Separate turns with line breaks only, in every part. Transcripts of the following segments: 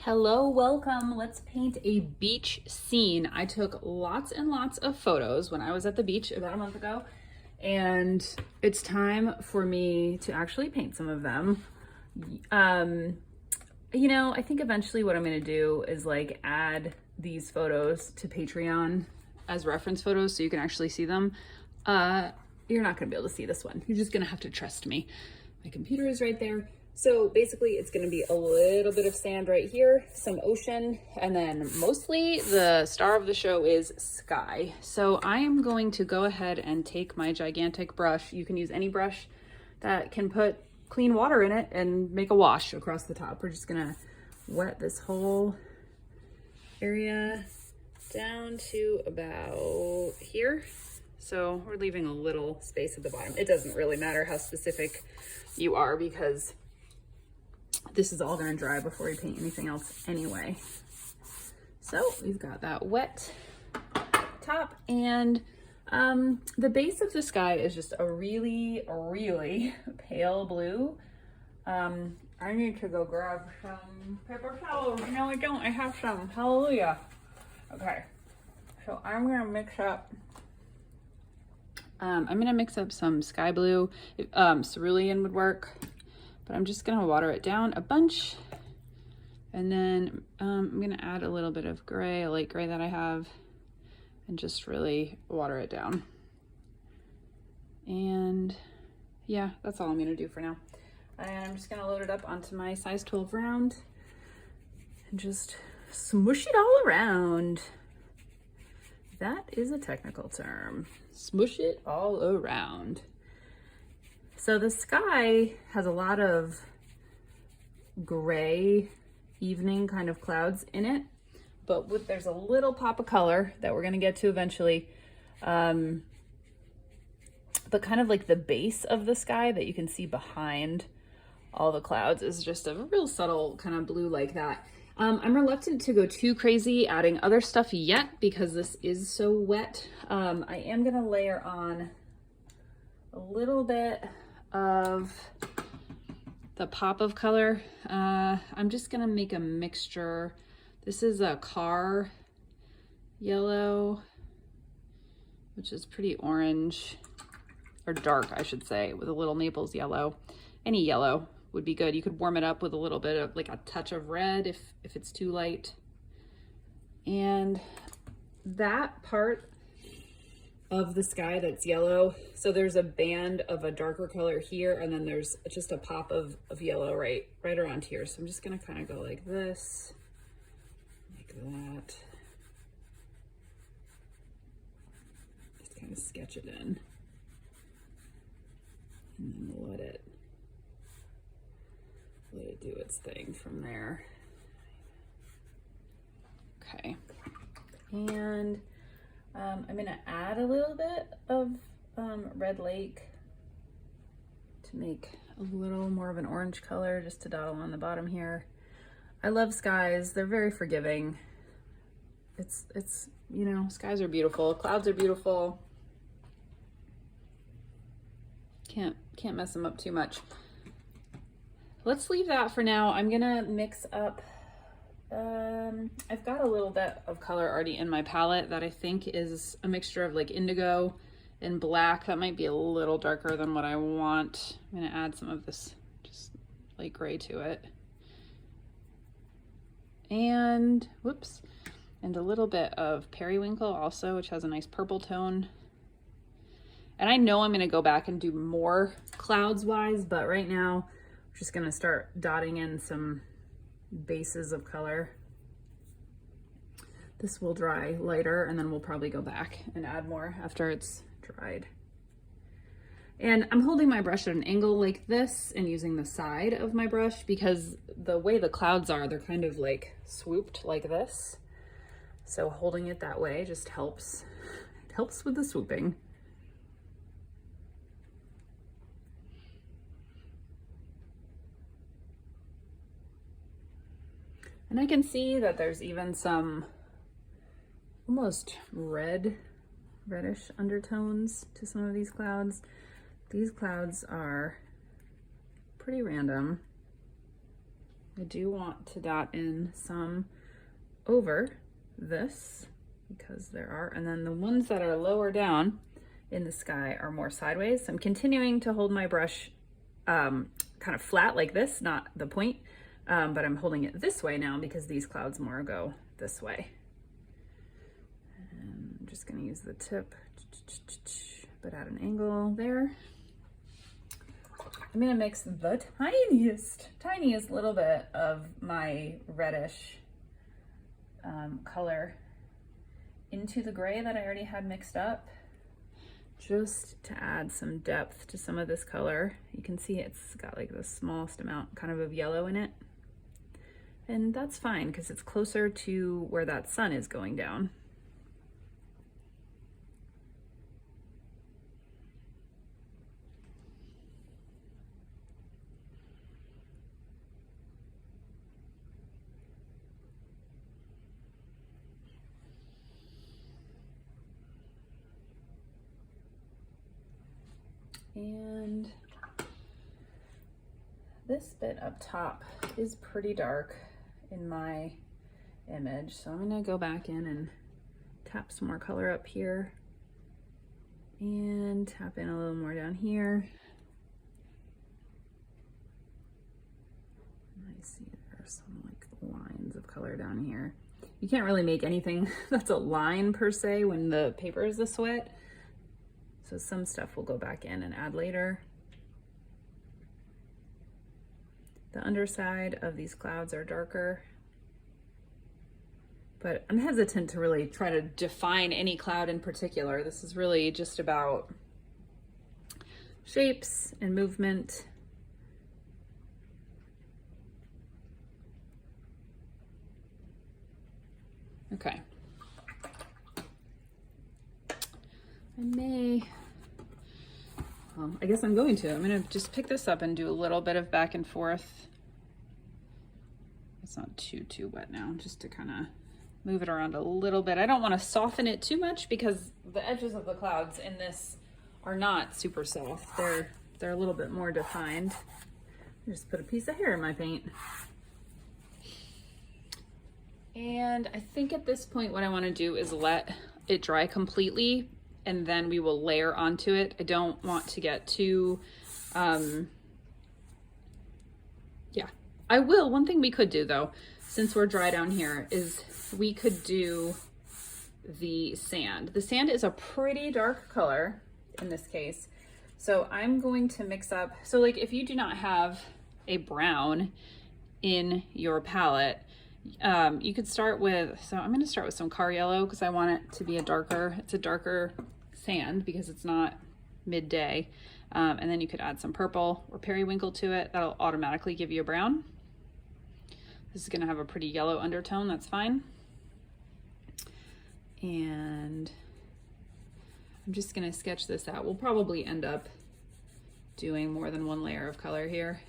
Hello, welcome. Let's paint a beach scene. I took lots and lots of photos when I was at the beach about a month ago, and it's time for me to actually paint some of them. I think eventually what I'm gonna do is like add these photos to Patreon as reference photos so you can actually see them. You're not gonna be able to see this one. You're just gonna have to trust me. My computer is right there. So basically it's gonna be a little bit of sand right here, some ocean, and then mostly the star of the show is sky. So I am going to go ahead and take my gigantic brush. You can use any brush that can put clean water in it and make a wash across the top. We're just gonna wet this whole area down to about here. So we're leaving a little space at the bottom. It doesn't really matter how specific you are because this is all gonna dry before we paint anything else anyway. So we've got that wet top, and the base of the sky is just a really, really pale blue. I need to go grab some paper towels. No, I don't, I have some, hallelujah. Okay, so I'm gonna mix up some sky blue. Cerulean would work, but I'm just gonna water it down a bunch. And then I'm gonna add a little bit of gray, a light gray that I have, and just really water it down. And yeah, that's all I'm gonna do for now. And I'm just gonna load it up onto my size 12 round and just smush it all around. That is a technical term. Smush it all around. So the sky has a lot of gray evening kind of clouds in it, but there's a little pop of color that we're gonna get to eventually. But kind of like the base of the sky that you can see behind all the clouds is just a real subtle kind of blue like that. I'm reluctant to go too crazy adding other stuff yet because this is so wet. I am gonna layer on a little bit of the pop of color. I'm just gonna make a mixture. This is a car yellow, which is pretty orange, or dark, I should say, with a little Naples yellow. Any yellow would be good. You could warm it up with a little bit of like a touch of red if it's too light. And that part of the sky that's yellow, so there's a band of a darker color here, and then there's just a pop of yellow right around here. So I'm just gonna kind of go like this, like that. Just kind of sketch it in. And then let it do its thing from there. Okay, and I'm gonna add a little bit of Red Lake to make a little more of an orange color, just to dot along the bottom here. I love skies, they're very forgiving. It's you know, skies are beautiful, clouds are beautiful. Can't mess them up too much. Let's leave that for now. I'm gonna mix up, I've got a little bit of color already in my palette that I think is a mixture of like indigo and black. That might be a little darker than what I want. I'm gonna add some of this just light gray to it. And, whoops, and a little bit of periwinkle also, which has a nice purple tone. And I know I'm gonna go back and do more clouds wise, but right now, I'm just gonna start dotting in some bases of color. This will dry lighter, and then we'll probably go back and add more after it's dried. And I'm holding my brush at an angle like this and using the side of my brush because the way the clouds are, they're kind of like swooped like this. So holding it that way just helps. It helps with the swooping. And I can see that there's even some almost reddish undertones to some of these clouds. These clouds are pretty random. I do want to dot in some over this because there are, and then the ones that are lower down in the sky are more sideways. So I'm continuing to hold my brush kind of flat like this, not the point, but I'm holding it this way now because these clouds more go this way. And I'm just gonna use the tip, but at an angle there. I'm gonna mix the tiniest little bit of my reddish color into the gray that I already had mixed up, just to add some depth to some of this color. You can see it's got like the smallest amount kind of yellow in it. And that's fine because it's closer to where that sun is going down. And this bit up top is pretty dark in my image, so I'm gonna go back in and tap some more color up here and tap in a little more down here. I see there are some like lines of color down here. You can't really make anything that's a line per se when the paper is this wet. So some stuff we'll go back in and add later. The underside of these clouds are darker, but I'm hesitant to really try to define any cloud in particular. This is really just about shapes and movement. Okay. I guess I'm going to. I'm going to just pick this up and do a little bit of back and forth. It's not too wet now, just to kind of move it around a little bit. I don't want to soften it too much because the edges of the clouds in this are not super soft. They're a little bit more defined. I just put a piece of hair in my paint. And I think at this point what I want to do is let it dry completely, and then we will layer onto it. I don't want to get too, yeah. I will, one thing we could do though, since we're dry down here, is we could do the sand. The sand is a pretty dark color in this case. So I'm going to mix up, so like if you do not have a brown in your palette, you could start with, so I'm going to start with some car yellow because I want it to be a darker, it's a darker sand because it's not midday. And then you could add some purple or periwinkle to it. That'll automatically give you a brown. This is going to have a pretty yellow undertone. That's fine. And I'm just going to sketch this out. We'll probably end up doing more than one layer of color here.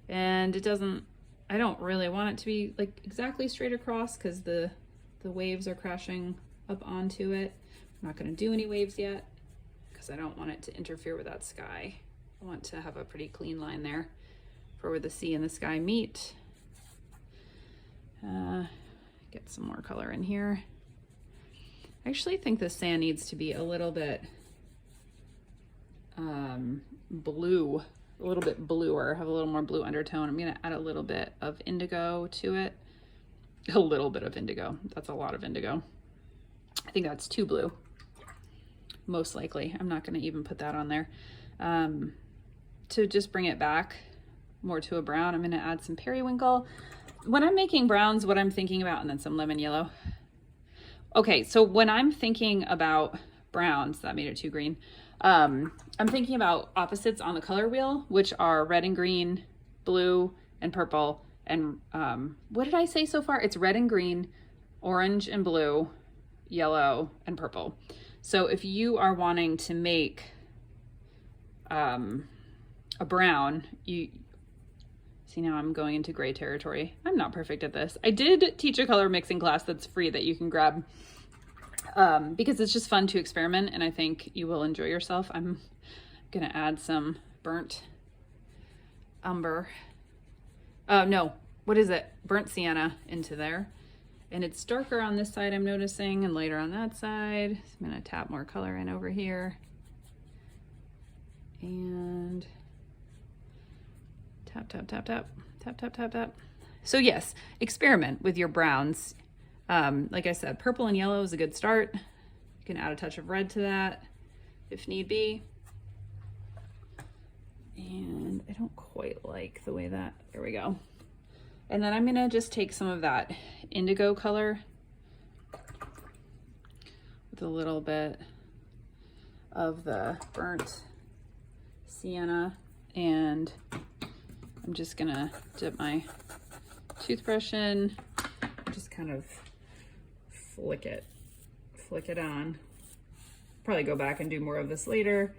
And it doesn't, I don't really want it to be like exactly straight across because the waves are crashing up onto it. I'm not going to do any waves yet because I don't want it to interfere with that sky. I want to have a pretty clean line there for where the sea and the sky meet. Get some more color in here. I actually think the sand needs to be a little bit blue, a little bit bluer, have a little more blue undertone. I'm going to add a little bit of indigo to it. A little bit of indigo. That's a lot of indigo. I think that's too blue, most likely. I'm not going to even put that on there. To just bring it back more to a brown, I'm going to add some periwinkle. When I'm making browns, what I'm thinking about, and then some lemon yellow. Okay, so when I'm thinking about browns, that made it too green. I'm thinking about opposites on the color wheel, which are red and green, blue and purple, and what did I say so far? It's red and green, orange and blue, yellow and purple. So if you are wanting to make a brown, you see, now I'm going into gray territory. I'm not perfect at this. I did teach a color mixing class that's free that you can grab because it's just fun to experiment, and I think you will enjoy yourself. I'm gonna add some burnt umber No, what is it? Burnt sienna into there. And it's darker on this side, I'm noticing, and lighter on that side. So I'm gonna tap more color in over here. And tap, tap, tap, tap, tap, tap, tap, tap. So yes, experiment with your browns. Like I said, purple and yellow is a good start. You can add a touch of red to that if need be. And I don't quite like the way that, there we go. And then I'm gonna just take some of that indigo color with a little bit of the burnt sienna, and I'm just gonna dip my toothbrush in, just kind of flick it on. Probably go back and do more of this later,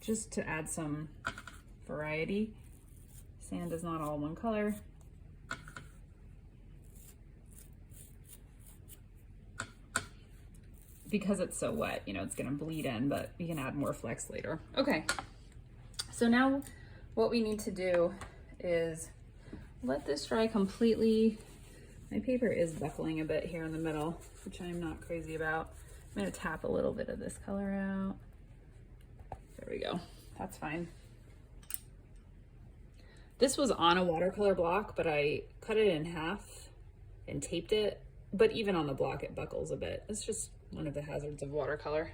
just to add some variety. Sand is not all one color. Because it's so wet, you know, it's gonna bleed in, but you can add more flex later. Okay, so now what we need to do is let this dry completely. My paper is buckling a bit here in the middle, which I'm not crazy about. I'm gonna tap a little bit of this color out. There we go, that's fine. This was on a watercolor block, but I cut it in half and taped it. But even on the block, it buckles a bit. It's just one of the hazards of watercolor.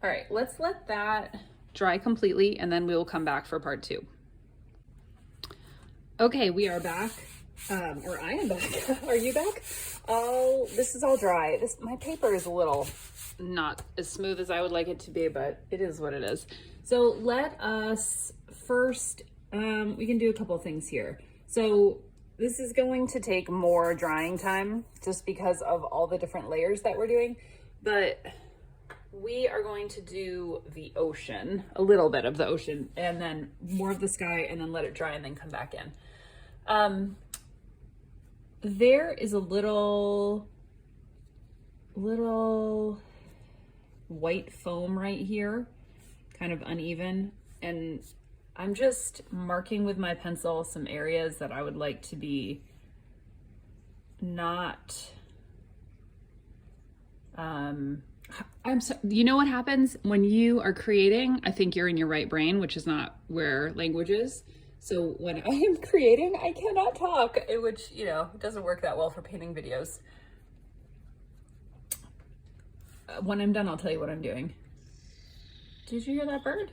All right, let's let that dry completely, and then we will come back for part 2. Okay, we are back, or I am back. Are you back? Oh, this is all dry. My paper is a little not as smooth as I would like it to be, but it is what it is. So let us first, we can do a couple of things here. So this is going to take more drying time just because of all the different layers that we're doing, but we are going to do the ocean, a little bit of the ocean, and then more of the sky, and then let it dry and then come back in. There is a little white foam right here, kind of uneven, and I'm just marking with my pencil some areas that I would like to be not, you know what happens when you are creating? I think you're in your right brain, which is not where language is. So when I am creating, I cannot talk, which, you know, doesn't work that well for painting videos. When I'm done, I'll tell you what I'm doing. Did you hear that bird?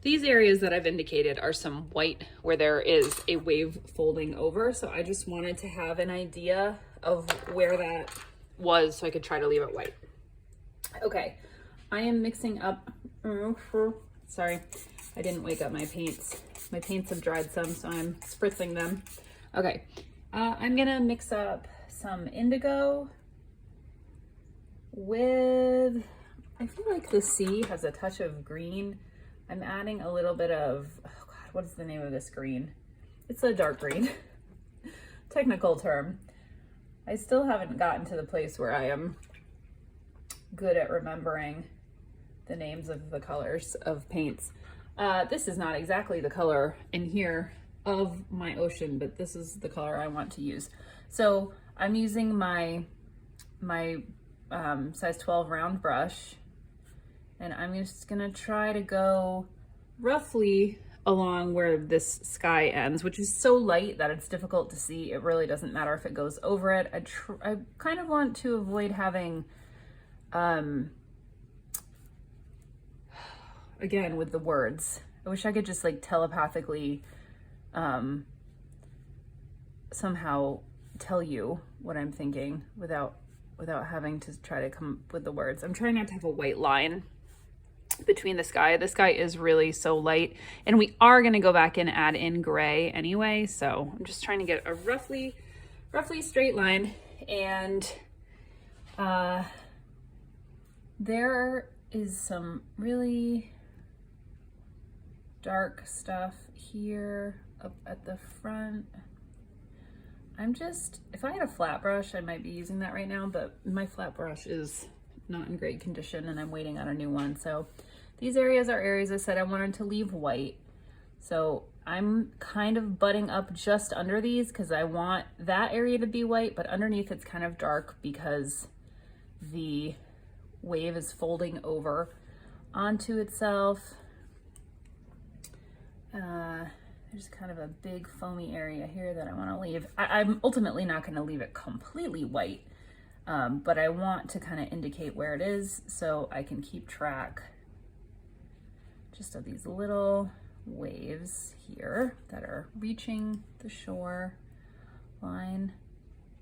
These areas that I've indicated are some white where there is a wave folding over. So I just wanted to have an idea of where that was so I could try to leave it white. Okay, I am mixing up, sorry, I didn't wake up my paints. My paints have dried some, so I'm spritzing them. Okay, I'm gonna mix up some indigo with, I feel like the sea has a touch of green. I'm adding a little bit of, oh God, what is the name of this green? It's a dark green, technical term. I still haven't gotten to the place where I am good at remembering the names of the colors of paints. This is not exactly the color in here of my ocean, but this is the color I want to use. So I'm using my size 12 round brush, and I'm just gonna try to go roughly along where this sky ends, which is so light that it's difficult to see. It really doesn't matter if it goes over it. I kind of want to avoid having, again, with the words, I wish I could just like telepathically somehow tell you what I'm thinking without having to try to come up with the words. I'm trying not to have a white line between the sky. The sky is really so light, and we are going to go back and add in gray anyway, so I'm just trying to get a roughly straight line. And there is some really dark stuff here up at the front. If I had a flat brush, I might be using that right now, but my flat brush is not in great condition and I'm waiting on a new one. So These areas are areas I said I wanted to leave white. So I'm kind of butting up just under these because I want that area to be white, but underneath it's kind of dark because the wave is folding over onto itself. There's kind of a big foamy area here that I want to leave. I'm ultimately not going to leave it completely white, but I want to kind of indicate where it is so I can keep track just of these little waves here that are reaching the shore line.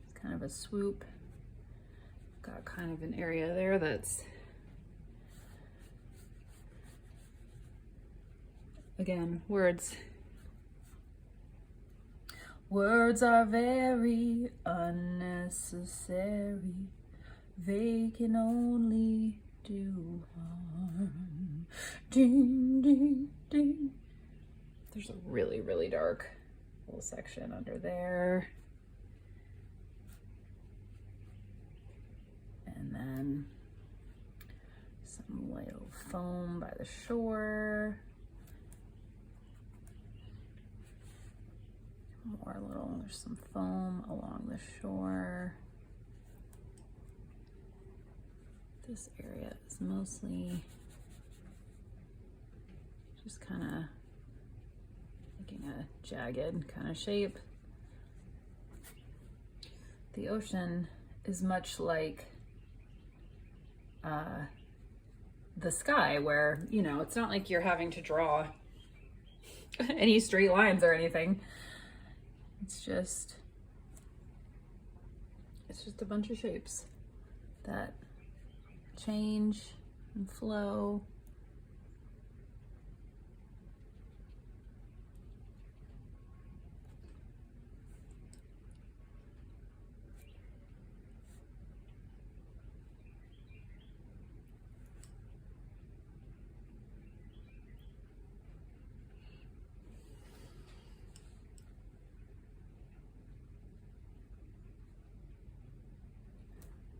It's kind of a swoop. Got kind of an area there that's, again, words. Words are very unnecessary. They can only do harm. Ding, ding, ding. There's a really, really dark little section under there. And then some little foam by the shore. More little, there's some foam along the shore. This area is mostly just kind of making a jagged kind of shape. The ocean is much like the sky, where, you know, it's not like you're having to draw any straight lines or anything. It's just a bunch of shapes that change and flow.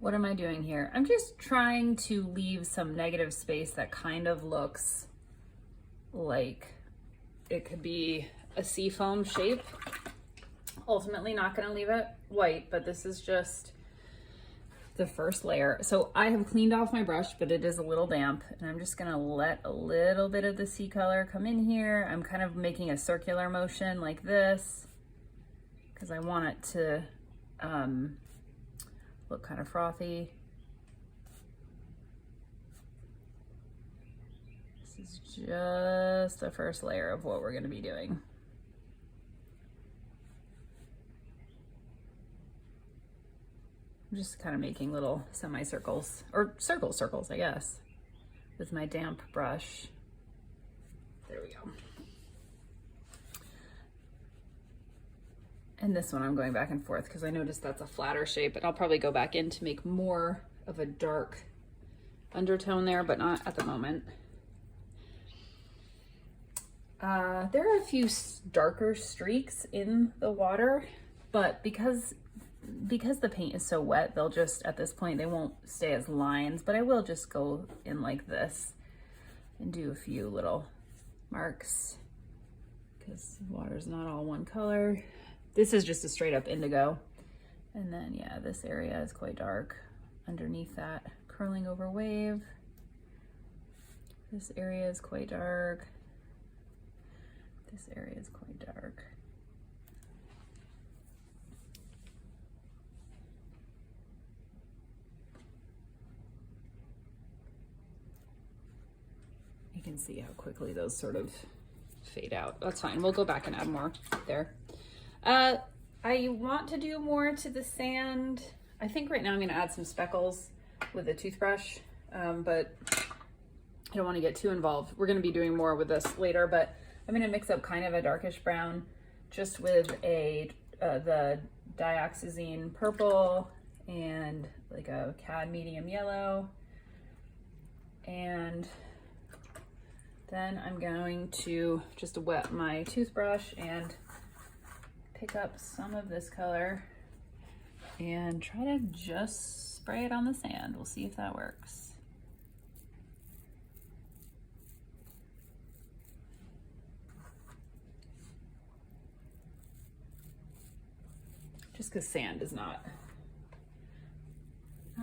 What am I doing here? I'm just trying to leave some negative space that kind of looks like it could be a seafoam shape. Ultimately not going to leave it white, but this is just the first layer. So I have cleaned off my brush, but it is a little damp, and I'm just going to let a little bit of the sea color come in here. I'm kind of making a circular motion like this because I want it to look kind of frothy. This is just the first layer of what we're going to be doing. I'm just kind of making little semicircles, or circles, I guess, with my damp brush. There we go. And this one I'm going back and forth because I noticed that's a flatter shape, and I'll probably go back in to make more of a dark undertone there, but not at the moment. There are a few darker streaks in the water, but because the paint is so wet, they'll just, at this point, they won't stay as lines, but I will just go in like this and do a few little marks because the water's not all one color. This is just a straight up indigo. And then, yeah, this area is quite dark underneath that curling over wave. This area is quite dark. This area is quite dark. You can see how quickly those sort of fade out. That's fine. We'll go back and add more there. I want to do more to the sand. I think right now I'm going to add some speckles with a toothbrush, but I don't want to get too involved. We're going to be doing more with this later, but I'm going to mix up kind of a darkish brown just with the dioxazine purple and like a cad medium yellow. And then I'm going to just wet my toothbrush and pick up some of this color and try to just spray it on the sand. We'll see if that works. just because sand is not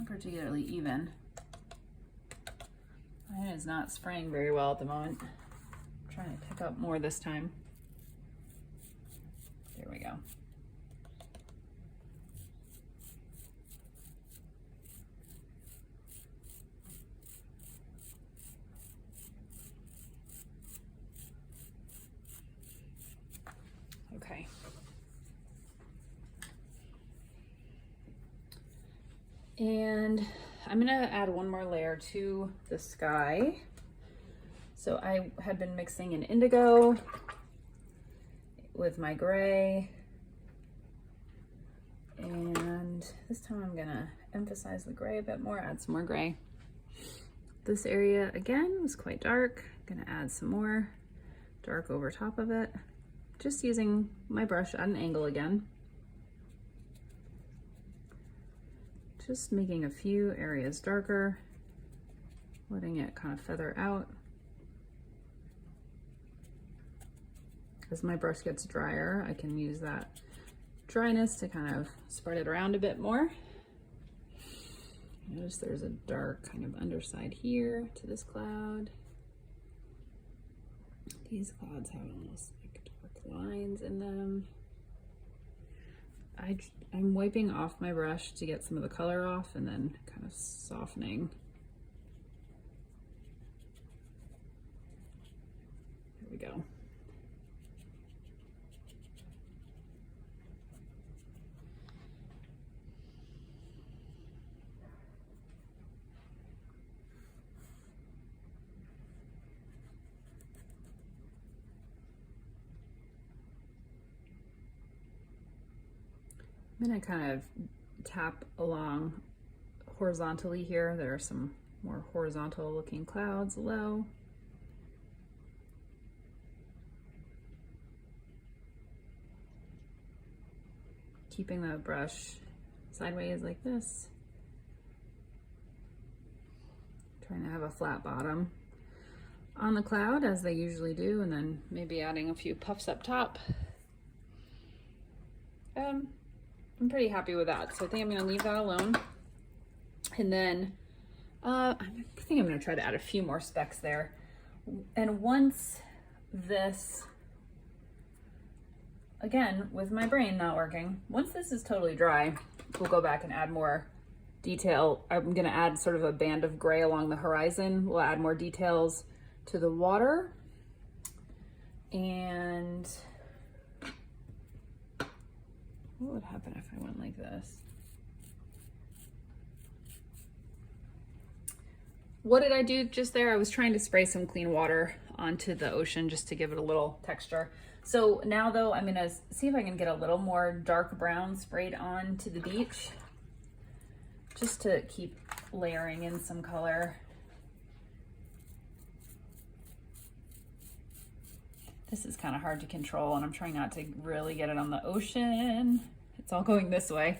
particularly even. Mine is not spraying very well at the moment. I'm trying to pick up more this time. There we go. Okay. And I'm gonna add one more layer to the sky. So I had been mixing an indigo with my gray. And this time I'm gonna emphasize the gray a bit more, add some more gray. This area again was quite dark. I'm gonna add some more dark over top of it. Just using my brush at an angle again. Just making a few areas darker, letting it kind of feather out. As my brush gets drier, I can use that dryness to kind of spread it around a bit more. Notice there's a dark kind of underside here to this cloud. These clouds have almost like dark lines in them. I'm wiping off my brush to get some of the color off and then kind of softening. There we go. I'm gonna kind of tap along horizontally here. There are some more horizontal looking clouds low. Keeping the brush sideways like this. Trying to have a flat bottom on the cloud as they usually do, and then maybe adding a few puffs up top. I'm pretty happy with that, so I think I'm gonna leave that alone. And then I think I'm gonna try to add a few more specks there. And once this, again, with my brain not working, once this is totally dry, we'll go back and add more detail. I'm gonna add sort of a band of gray along the horizon. We'll add more details to the water. And what would happen if I went like this? What did I do just there? I was trying to spray some clean water onto the ocean just to give it a little texture. So now though, I'm gonna see if I can get a little more dark brown sprayed on to the beach, just to keep layering in some color. This is kind of hard to control, and I'm trying not to really get it on the ocean. It's all going this way.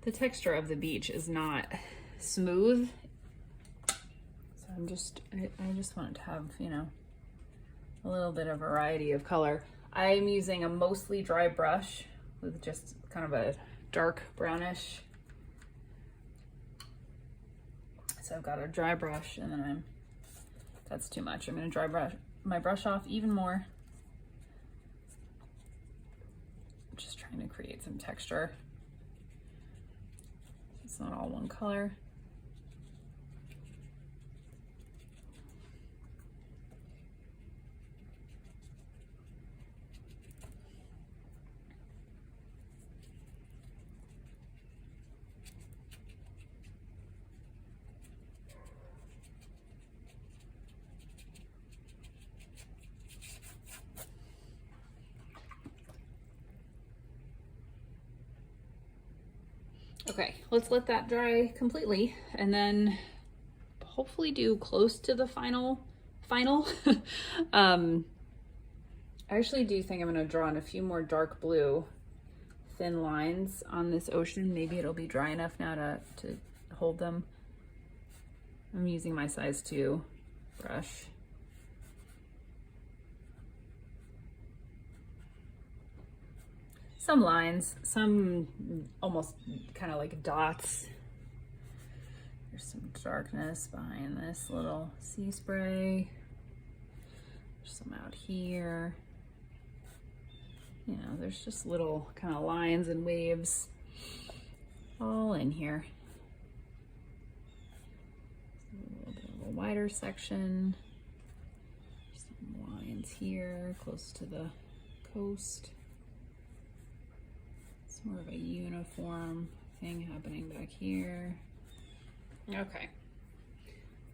The texture of the beach is not smooth, so I just want it to have, you know, a little bit of variety of color. I'm using a mostly dry brush with just kind of a dark brownish. So I've got a dry brush, and then that's too much. I'm gonna dry my brush off even more. Just trying to create some texture. It's not all one color. Okay, let's let that dry completely and then hopefully do close to the final. I actually do think I'm gonna draw in a few more dark blue thin lines on this ocean. Maybe it'll be dry enough now to hold them. I'm using my size 2 brush. some lines, some almost kind of like dots. There's some darkness behind this little sea spray. There's some out here. You know, there's just little kind of lines and waves all in here. A little bit of a wider section. Some lines here close to the coast. It's more of a uniform thing happening back here. Okay,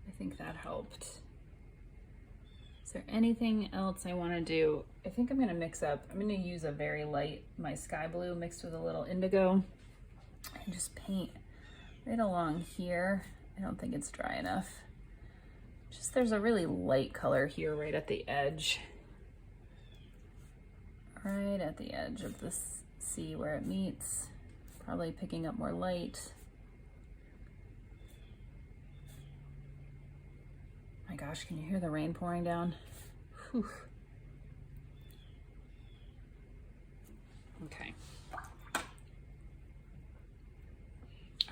I think that helped. Is there anything else I want to do? I think I'm going to mix up. I'm going to use a very light, my sky blue mixed with a little indigo, and just paint right along here. I don't think it's dry enough. Just there's a really light color here right at the edge. Right at the edge of this sea where it meets. Probably picking up more light. My gosh, can you hear the rain pouring down? Whew. Okay.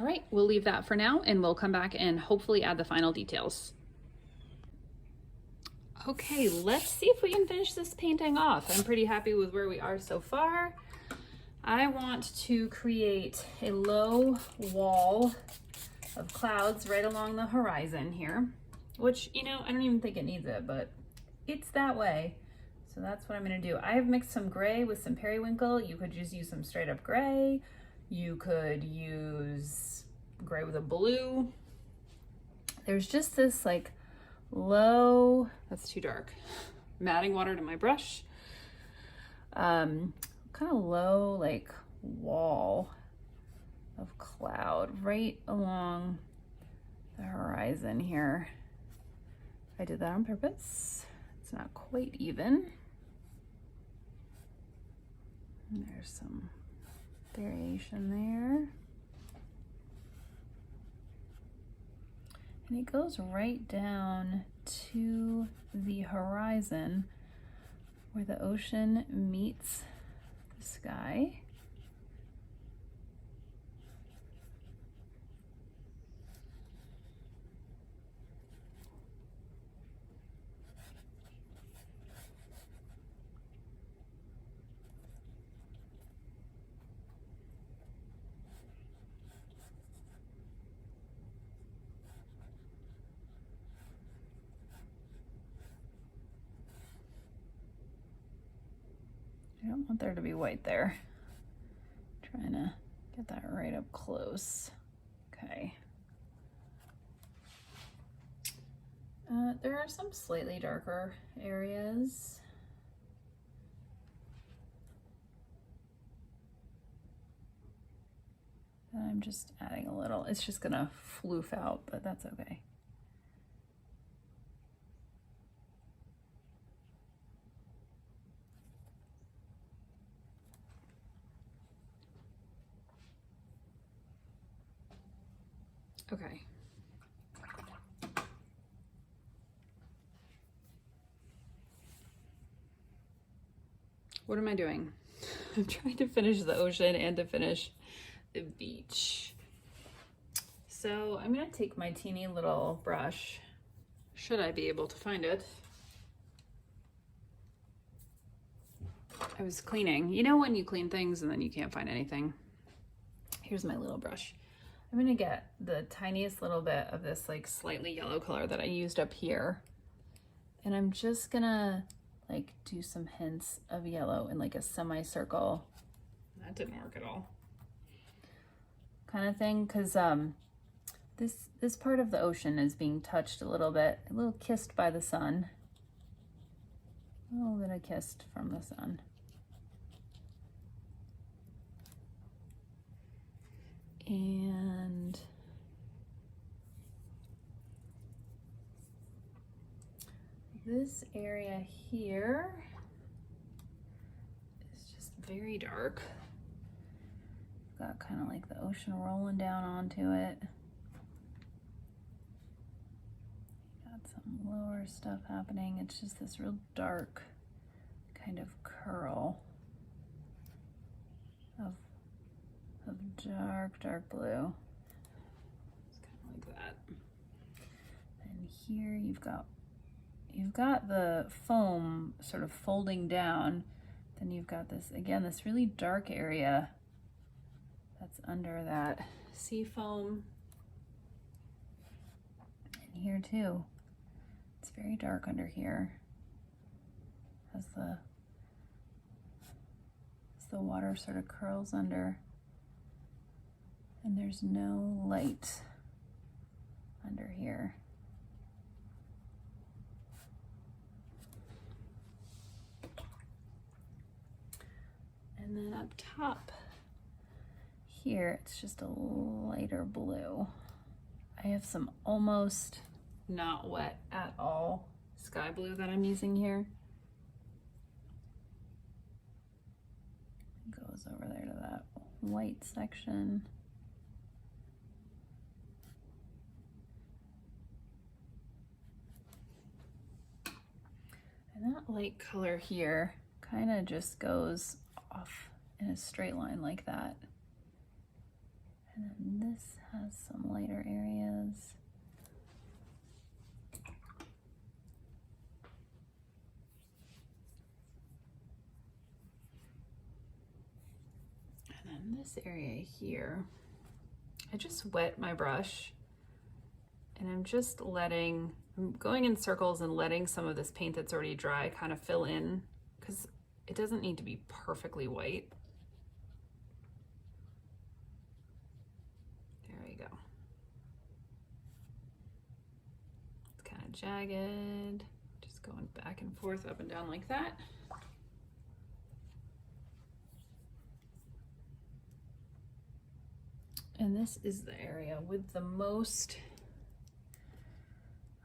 All right, we'll leave that for now and we'll come back and hopefully add the final details. Okay, let's see if we can finish this painting off. I'm pretty happy with where we are so far. I want to create a low wall of clouds right along the horizon here, which, you know, I don't even think it needs it, but it's that way. So that's what I'm gonna do. I have mixed some gray with some periwinkle. You could just use some straight up gray. You could use gray with a blue. There's just this like low, that's too dark. I'm adding water to my brush. Kind of low like wall of cloud right along the horizon here. I did that on purpose. It's not quite even. And there's some variation there. And it goes right down to the horizon where the ocean meets the sky. I don't want there to be white there. Trying to get that right up close. Okay. There are some slightly darker areas. I'm just adding a little. It's just gonna floof out, but that's okay. Okay. What am I doing? I'm trying to finish the ocean and to finish the beach. So I'm gonna take my teeny little brush, should I be able to find it. I was cleaning. You know when you clean things and then you can't find anything? Here's my little brush. I'm gonna get the tiniest little bit of this like slightly yellow color that I used up here. And I'm just gonna like do some hints of yellow in like a semicircle. That didn't work at all. Kind of thing, because this part of the ocean is being touched a little bit, a little kissed by the sun. A little bit of kissed from the sun. And this area here is just very dark. Got kind of like the ocean rolling down onto it. Got some lower stuff happening. It's just this real dark kind of curl. of dark blue. It's kind of like that. And here you've got the foam sort of folding down. Then you've got this, again, this really dark area that's under that sea foam. And here too, it's very dark under here as the water sort of curls under, and there's no light under here. And then up top here, it's just a lighter blue. I have some almost not wet at all sky blue that I'm using here. It goes over there to that white section. And that light color here kind of just goes off in a straight line like that. And then this has some lighter areas. And then this area here, I just wet my brush and I'm just I'm going in circles and letting some of this paint that's already dry kind of fill in, because it doesn't need to be perfectly white. There we go. It's kind of jagged, just going back and forth, up and down like that. And this is the area with the most,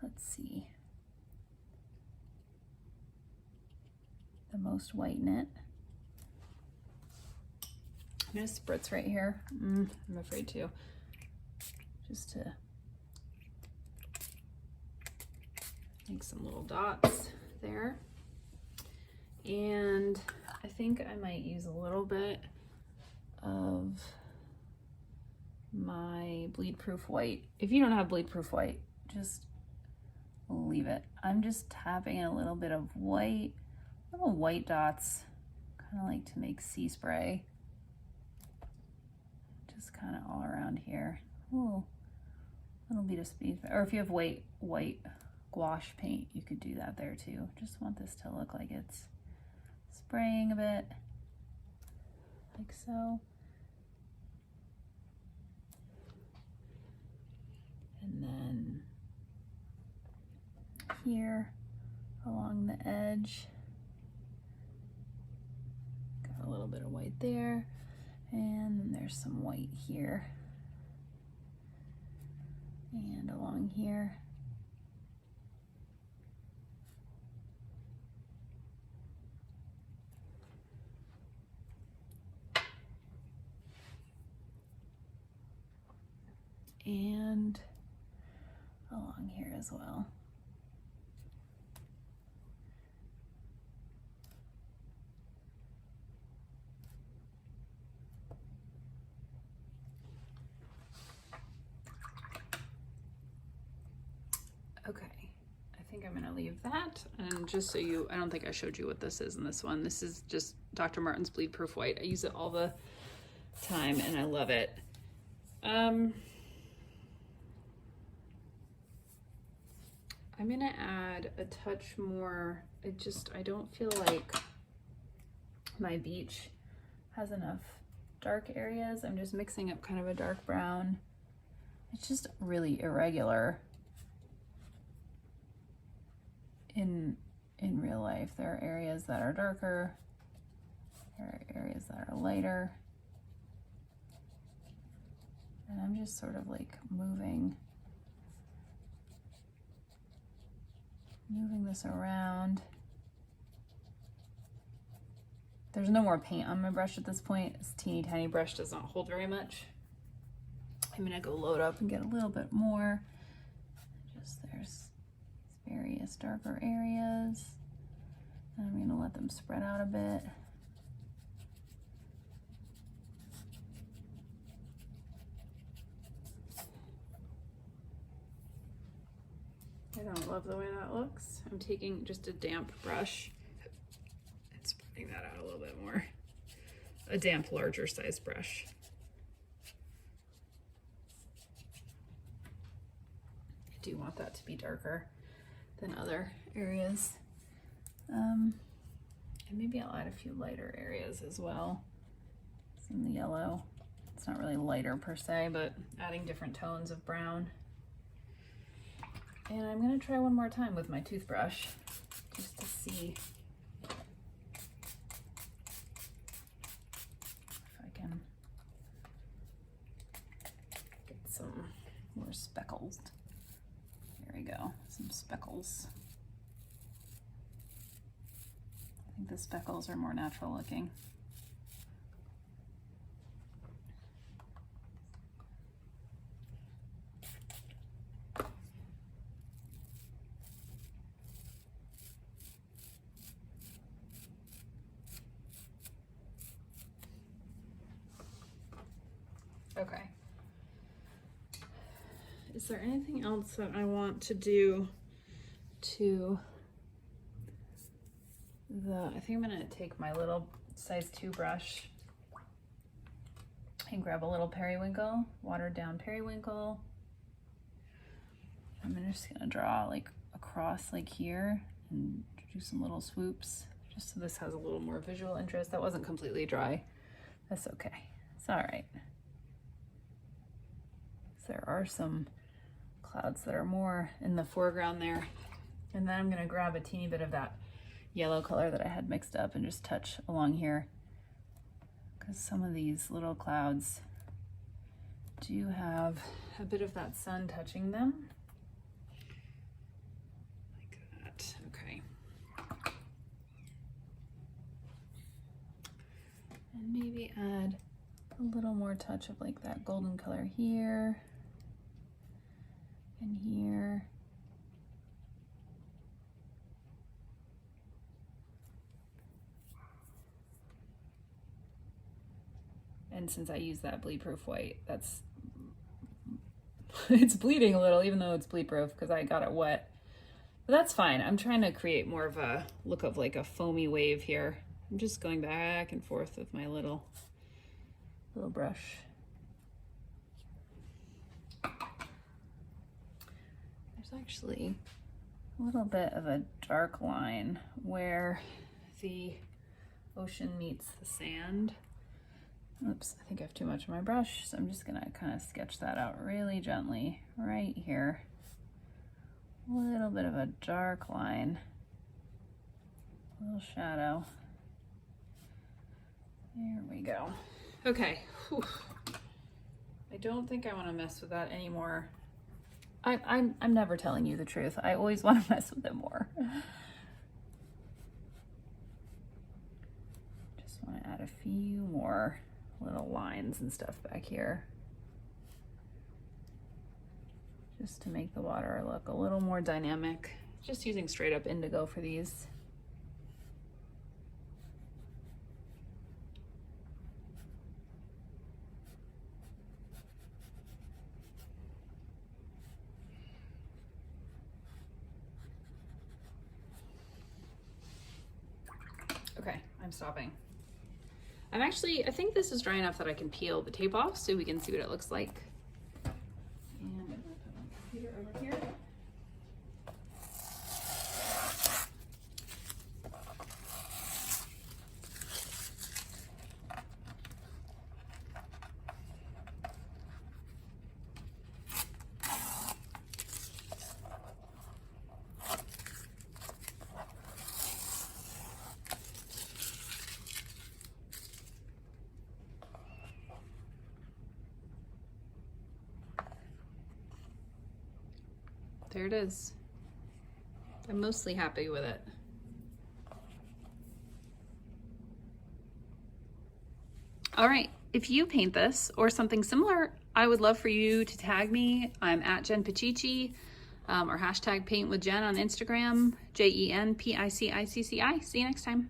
let's see, the most white in it. I'm gonna spritz right here. I'm afraid to, just to make some little dots there. And I think I might use a little bit of my bleed proof white. If you don't have bleed proof white, just leave it. I'm just tapping a little bit of white, little white dots, kind of like to make sea spray. Just kind of all around here. Ooh, little bit of speed. Or if you have white gouache paint, you could do that there too. Just want this to look like it's spraying a bit, like so. And then here along the edge, got a little bit of white there, and then there's some white here and along here. And along here as well. Okay, I think I'm gonna leave that. And just so I don't think I showed you what this is in this one. This is just Dr. Martin's Bleed Proof White. I use it all the time and I love it. I'm gonna add a touch more. I don't feel like my beach has enough dark areas. I'm just mixing up kind of a dark brown. It's just really irregular in real life. There are areas that are darker, there are areas that are lighter. And I'm just sort of like moving this around. There's no more paint on my brush at this point. This teeny tiny brush does not hold very much. I'm gonna go load up and get a little bit more. There's various darker areas. And I'm gonna let them spread out a bit. I don't love the way that looks. I'm taking just a damp brush and spreading that out a little bit more. A damp, larger size brush. I do want that to be darker than other areas. And maybe I'll add a few lighter areas as well. Some yellow. It's not really lighter per se, but adding different tones of brown. And I'm gonna try one more time with my toothbrush just to see if I can get some more speckles. There we go, some speckles. I think the speckles are more natural looking. Okay. Is there anything else that I want to do to I think I'm gonna take my little size 2 brush and grab a little periwinkle, watered down periwinkle. I'm just gonna draw like across like here and do some little swoops just so this has a little more visual interest. That wasn't completely dry. That's okay. It's all right. There are some clouds that are more in the foreground there. And then I'm gonna grab a teeny bit of that yellow color that I had mixed up and just touch along here, because some of these little clouds do have a bit of that sun touching them. Like that, okay. And maybe add a little more touch of like that golden color here. And here. And since I use that bleed proof white, that's, it's bleeding a little even though it's bleed proof because I got it wet. But that's fine. I'm trying to create more of a look of like a foamy wave here. I'm just going back and forth with my little brush. There's actually a little bit of a dark line where the ocean meets the sand. Oops, I think I have too much on my brush, so I'm just gonna kind of sketch that out really gently right here. A little bit of a dark line, a little shadow. There we go. Okay. Whew. I don't think I want to mess with that anymore. I'm never telling you the truth. I always want to mess with it more. Just want to add a few more little lines and stuff back here, just to make the water look a little more dynamic. Just using straight up indigo for these. Okay, I'm stopping. I think this is dry enough that I can peel the tape off so we can see what it looks like. And I'm gonna put my computer over here. There it is. I'm mostly happy with it. All right, if you paint this or something similar, I would love for you to tag me. I'm at Jen Picicci, or hashtag paint with Jen on Instagram, JenPicicci. See you next time.